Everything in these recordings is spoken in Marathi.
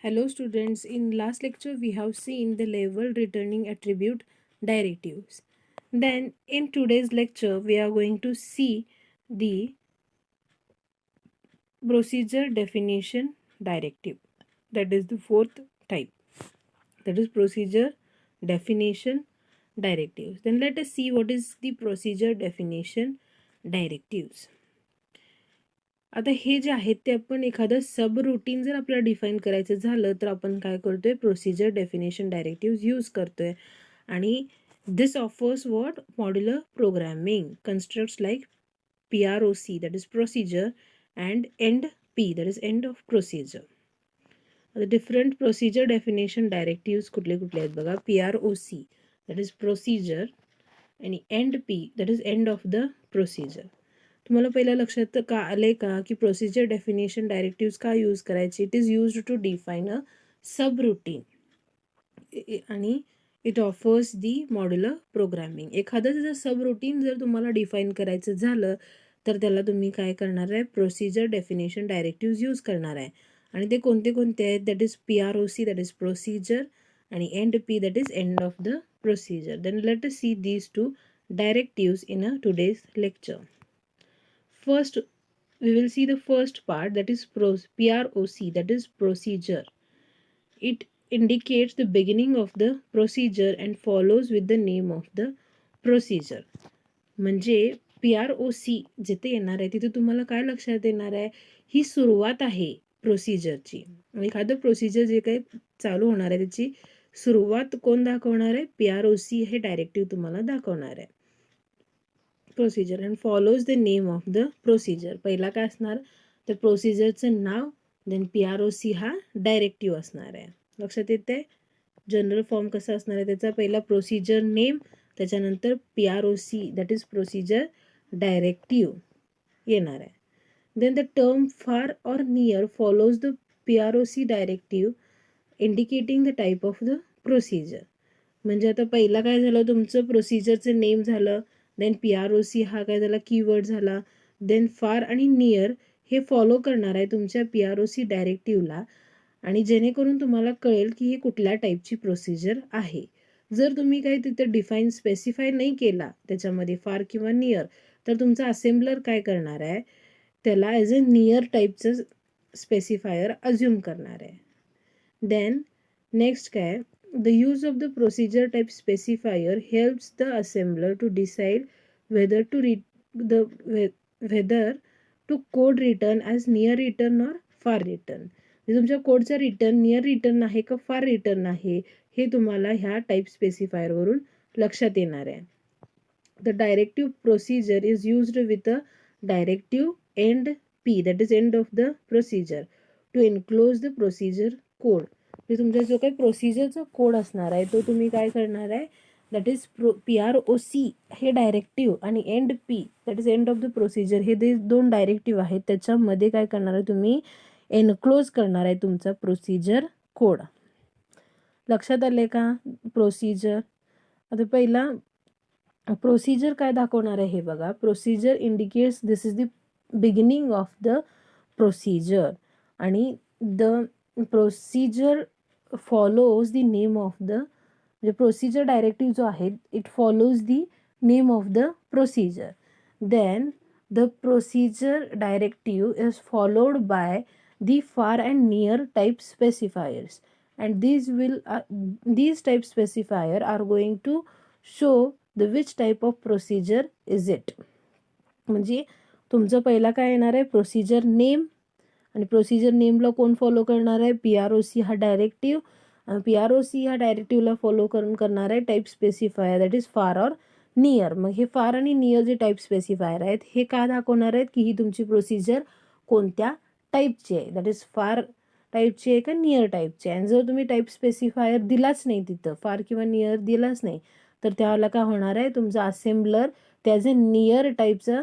Hello students, in last lecture we have seen the level returning attribute directives. Then in today's lecture we are going to see the procedure definition directive. That is the fourth type. That is procedure definition directives. Then let us see what is the procedure definition directives. आता हे जे आहेत ते आपण एखादं सब रुटीन जर आपल्याला डिफाईन करायचं झालं तर आपण काय करतोय प्रोसिजर डेफिनेशन डायरेक्टिव्ह यूज करतोय आणि this offers what modular programming constructs like PROC that is procedure and end P that is end of procedure. The different procedure definition directives कुठले कुठले आहेत बघा PROC that is procedure आणि end P that is end of the procedure. तुम्हाला पहिल्या लक्षात का आले का की प्रोसिजर डेफिनेशन डायरेक्टिव्स का यूज करायचे it is used to define a subroutine आणि it offers the modular programming. एखादं जर सब रुटीन जर तुम्हाला डिफाईन करायचं झालं तर त्याला तुम्ही काय करणार आहे प्रोसिजर डेफिनेशन डायरेक्टिव्स यूज करणार आहे आणि ते कोणते कोणते आहेत that is PROC that is procedure आणि end P that is end of the procedure. Then let us see these two directives in a today's lecture. First, we will see the first part that is PROC that is procedure. It indicates the beginning of the procedure and follows with the name of the procedure. म्हणजे PROC जिथे येणार आहे तिथे तुम्हाला काय लक्षात येणार आहे ही सुरुवात आहे प्रोसिजरची. एखादं प्रोसिजर जे काही चालू होणार आहे त्याची सुरुवात कोण दाखवणार आहे PROC हे डायरेक्टिव्ह तुम्हाला दाखवणार आहे. Procedure and follows the name of the procedure. पहिला काय असणार तर प्रोसिजरचं नाव देन PROC हा डायरेक्टिव्ह असणार आहे. लक्षात येते जनरल फॉर्म कसा असणार आहे त्याचा पहिला प्रोसिजर नेम त्याच्यानंतर PROC that is procedure directive येणार आहे. देन द टर्म फार or near follows the PROC directive indicating the type of the procedure. म्हणजे आता पहिला काय झालं तुमचं प्रोसिजरचं नेम झालं देन PROC हा काय झाला कीवर्ड झाला देन फार आणि नियर हे फॉलो करणार आहे तुमच्या PROC डायरेक्टिव्हला आणि जेणेकरून तुम्हाला कळेल की हे कुठल्या टाईपची प्रोसिजर आहे. जर तुम्ही काही तिथे डिफाईन स्पेसिफाय नाही केला त्याच्यामध्ये फार किंवा नियर तर तुमचा असेंब्लर काय करणार आहे त्याला ॲज अ नियर टाईपचं स्पेसिफायर अज्युम करणार आहे. देन नेक्स्ट काय the use of the procedure type specifier helps the assembler to decide whether to code return as near return or far return. तुमच्या कोडचा रिटर्न नियर रिटर्न आहे का फार रिटर्न आहे हे तुम्हाला ह्या टाईप स्पेसिफायर वरून लक्षात येणार आहे. The directive procedure is used with a directive end P that is end of the procedure to enclose the procedure code. तुमचा जो काही प्रोसिजरचा कोड असणार आहे तो तुम्ही काय करणार आहे दॅट इज PROC हे डायरेक्टिव्ह आणि end P that is end of the procedure हे दोन डायरेक्टिव्ह आहेत त्याच्यामध्ये काय करणार आहे तुम्ही एनक्लोज करणार आहे तुमचा प्रोसिजर कोड. लक्षात आले का प्रोसिजर. आता पहिला प्रोसिजर काय दाखवणार आहे हे बघा procedure indicates this is the beginning of the procedure आणि the procedure follows the name of the procedure directive जो आहे it follows the name of the procedure. Then the procedure directive is followed by the far and near type specifiers and these type specifier are going to show the which type of procedure is it. म्हणजे तुमचं पहिला काय येणार आहे प्रोसिजर नेम आणि प्रोसिजर नेमला कोण फॉलो करणार आहे PROC हा डायरेक्टिव्ह PROC ह्या डायरेक्टिव्हला फॉलो करणार आहे type specifier that is far or near. मग हे फार आणि नियर जे टाईप स्पेसिफायर आहेत हे का दाखवणार आहेत की ही तुमची प्रोसिजर कोणत्या टाईपची आहे दॅट इज फार टाईपची आहे का नियर टाईपची आहे. आणि जर तुम्ही टाईप स्पेसिफायर दिलाच नाही तिथं फार किंवा नियर दिलाच नाही तर त्याला काय होणार आहे तुमचं असेंब्लर त्याचे नियर टाईपचं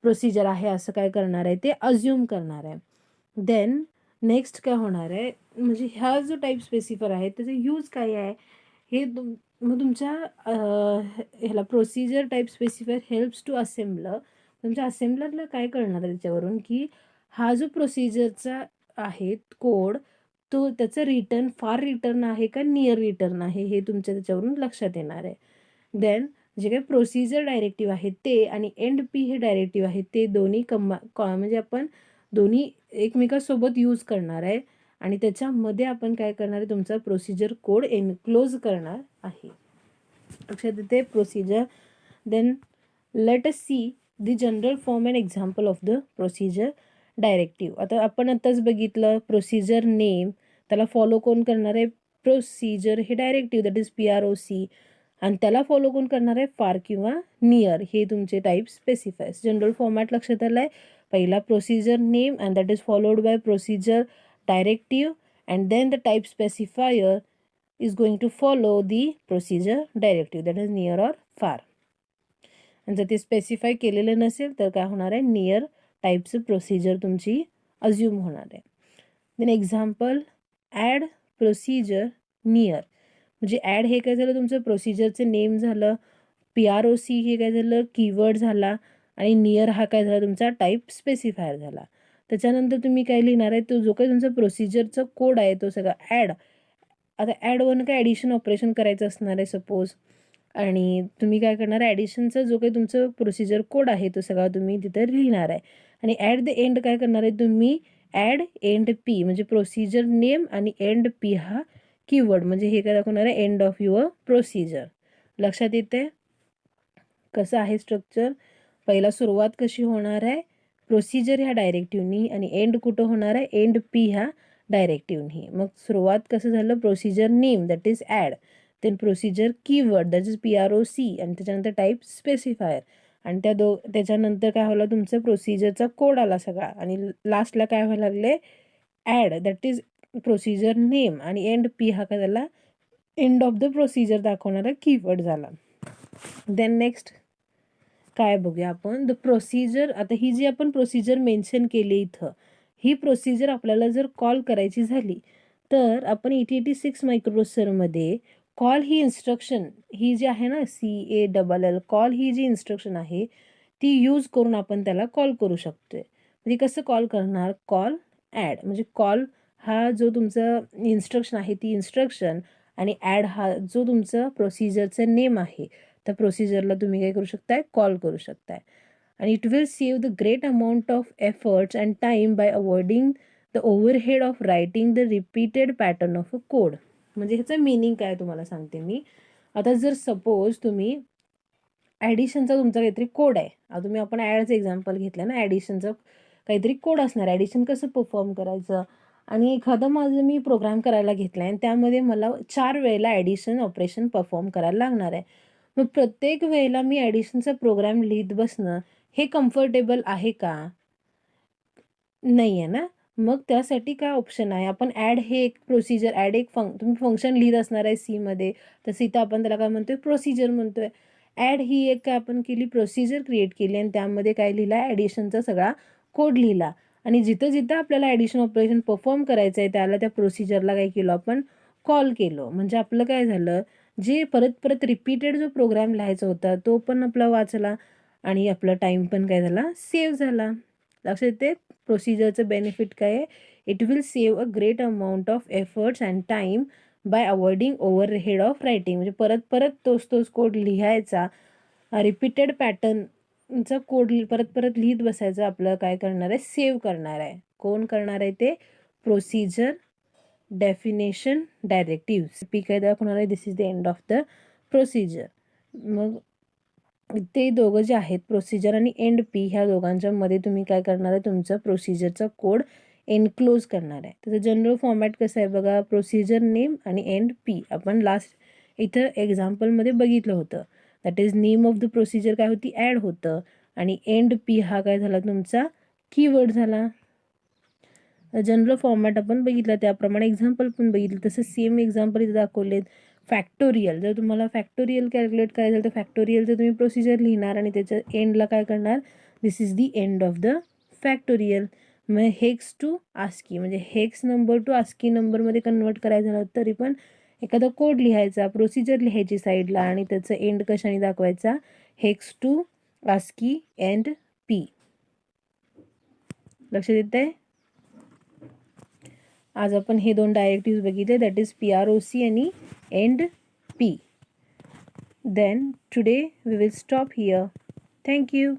प्रोसिजर आहे असं काय करणार आहे ते अज्युम करणार आहे. देन नेक्स्ट काय होणार आहे म्हणजे ह्या जो टाईप स्पेसिफायर आहे त्याचा यूज काय आहे हे मग तुमच्या ह्याला procedure type specifier helps to assembler. तुमच्या असेंब्लरला काय करणार आहे त्याच्यावरून की हा जो प्रोसिजरचा आहे कोड तो त्याचं रिटर्न फार रिटर्न आहे का नियर रिटर्न आहे हे तुमच्या त्याच्यावरून लक्षात येणार आहे. देन जे काही प्रोसिजर डायरेक्टिव्ह आहे ते आणि एंड पी हे डायरेक्टिव्ह आहे ते दोन्ही म्हणजे आपण दोन्ही एकमेकांसोबत यूज करणार आहे आणि त्याच्यामध्ये आपण काय करणार आहे, तुमचा प्रोसिजर कोड एनक्लोज करणार आहे. लक्षात येते procedure. Then let us see the general form and example of the procedure directive. आता आपण आत्ताच बघितलं प्रोसिजर नेम, त्याला फॉलो कोण करणार आहे, प्रोसिजर हे डायरेक्टिव्ह दॅट इज PROC, आणि त्याला फॉलो कोण करणार आहे, फार किंवा नियर, हे तुमचे टाईप स्पेसिफायर्स. जनरल फॉर्मॅट लक्षात आलं आहे. पहिला procedure name and that is followed by procedure directive and then the type specifier is going to follow the procedure directive that is near or far. आणि जर ते स्पेसिफाय केलेलं नसेल तर काय होणार आहे, नियर टाईपचं प्रोसिजर तुमची अज्युम होणार आहे. Then example add procedure near, म्हणजे ॲड हे काय झालं, तुमचं प्रोसिजरचं नेम झालं, PROC हे काय झालं, कीवर्ड झाला, आणि नियर हा काय झाला, तुमचा टाईप स्पेसिफायर झाला. त्याच्यानंतर तुम्ही काय लिहिणार आहे, तो जो काही तुमचा प्रोसिजरचा कोड आहे तो सगळा ॲड. आता ॲड वन काय ॲडिशन ऑपरेशन करायचं असणार आहे सपोज, आणि तुम्ही काय करणार आहे, ॲडिशनचा जो काही तुमचं प्रोसिजर कोड आहे तो सगळा तुम्ही तिथे लिहिणार आहे. आणि ॲट द एंड काय करणार आहे तुम्ही, ॲड एंड पी, म्हणजे प्रोसिजर नेम आणि एंड पी हा कीवर्ड, म्हणजे हे काय दाखवणार आहे, एंड ऑफ युअर प्रोसिजर. लक्षात येते कसं आहे स्ट्रक्चर. पहिला सुरुवात कशी होणार आहे, प्रोसिजर ह्या डायरेक्टिव्हनी, आणि एंड कुठं होणार आहे, एंड पी ह्या डायरेक्टिव्हनी. मग सुरुवात कसं झालं, procedure name that is add, then procedure keyword that is PROC, आणि त्याच्यानंतर टाईप स्पेसिफायर, आणि त्याच्यानंतर काय व्हायला, तुमचं प्रोसिजरचा कोड आला सगळा, आणि लास्टला काय व्हायला लागले, add that is procedure name, आणि एंड पी हा काय झाला, एंड ऑफ द प्रोसिजर दाखवणारा कीवर्ड झाला. देन नेक्स्ट काय बघूया आपण, द प्रोसिजर. आता ही जी आपण प्रोसिजर मेन्शन केली इथं, ही प्रोसिजर आपल्याला जर कॉल करायची झाली तर आपण 8086 मायक्रोप्रोसेसरमध्ये कॉल ही इन्स्ट्रक्शन, ही जी आहे ना CALL, कॉल ही जी इन्स्ट्रक्शन आहे ती यूज करून आपण त्याला कॉल करू शकतोय. म्हणजे कसं कॉल करणार, कॉल ॲड, म्हणजे कॉल हा जो तुमचा इन्स्ट्रक्शन आहे ती इन्स्ट्रक्शन, आणि ॲड हा जो तुमचं प्रोसिजरचं नेम आहे, त्या प्रोसिजरला तुम्ही काय करू शकताय, कॉल करू शकताय. आणि it will save the great amount of efforts and time bye avoiding the overhead of writing the repeated pattern of a code. म्हणजे ह्याचं मिनिंग काय तुम्हाला सांगते मी. आता जर सपोज तुम्ही ॲडिशनचा तुमचा काहीतरी कोड आहे, आता तुम्ही आपण ॲडचं एक्झाम्पल घेतलं ना, ॲडिशनचं काहीतरी कोड असणार, ॲडिशन कसं परफॉर्म करायचं, आणि एखादं माझं मी प्रोग्राम करायला घेतला आहे आणि त्यामध्ये मला 4 वेळेला ॲडिशन ऑपरेशन परफॉर्म करायला लागणार आहे. मग प्रत्येक वेळेला मी ॲडिशनचा प्रोग्राम लिहित बसणं हे कम्फर्टेबल आहे का, नाही आहे ना. मग त्यासाठी काय ऑप्शन आहे, आपण ॲड हे एक प्रोसिजर, ॲड एक तुम्ही फंक्शन लिहित असणार आहे सीमध्ये, तसं इथं आपण त्याला काय म्हणतोय, प्रोसिजर म्हणतोय. ॲड ही एक काय आपण केली, प्रोसिजर क्रिएट केली, आणि त्यामध्ये काय लिहिला, ॲडिशनचा सगळा कोड लिहिला, आणि जिथं जिथं आपल्याला ॲडिशन ऑपरेशन परफॉर्म करायचं आहे त्याला त्या प्रोसिजरला काय केलं, आपण कॉल केलो. म्हणजे आपलं काय झालं, जे परत परत रिपीटेड जो प्रोग्राम लिहायचा होता तो पण आपला वाचला, आणि आपला टाईम पण काय झाला, सेव्ह झाला. लक्षात येते प्रोसिजरचं बेनिफिट काय आहे, it will save a great amount of efforts and time bye avoiding overhead of writing. म्हणजे परत परत तोच कोड लिहायचा, रिपीटेड पॅटर्नचा कोड परत परत लिहित बसायचं, आपलं काय करणार आहे, सेव्ह करणार आहे. कोण करणार आहे ते, प्रोसिजर डेफिनेशन डायरेक्टिव्ह पी काय दाखवणार आहे, this is the end of the procedure. मग ते दोघं जे आहेत, प्रोसिजर आणि एंड पी, ह्या दोघांच्या मध्ये तुम्ही काय करणार आहे, तुमचा प्रोसिजरचा कोड एनक्लोज करणार आहे. त्याचं जनरल फॉर्मॅट कसं आहे बघा, प्रोसिजर नेम आणि एंड पी. आपण लास्ट इथं एक्झाम्पलमध्ये बघितलं होतं, that is name of the procedure काय होती, ॲड होतं, आणि एंड पी हा काय झाला, तुमचा कीवर्ड झाला. जनरल फॉर्मॅट आपण बघितलं, त्याप्रमाणे एक्झाम्पल पण बघितलं, तसं सेम एक्झाम्पल इथे दाखवलेत. फॅक्टोरियल, जर तुम्हाला फॅक्टोरियल कॅल्क्युलेट करायचं तर फॅक्टोरियलचं तुम्ही प्रोसिजर लिहिणार, आणि त्याच्या एंडला काय करणार, this is the end of the factorial. मग हेक्स टू आस्की, म्हणजे हेक्स नंबर टू आस्की नंबरमध्ये कन्वर्ट करायचं झालं तरी पण एखादा कोड लिहायचा, प्रोसिजर लिहायची साईडला, आणि त्याचं एंड कशाने दाखवायचा, hex to ASCII end P. लक्षात येत आहे. आज आपण हे दोन डायरेक्टिव्ह बघितले, दॅट इज PROC आणि end P. Then today we will stop here. Thank you.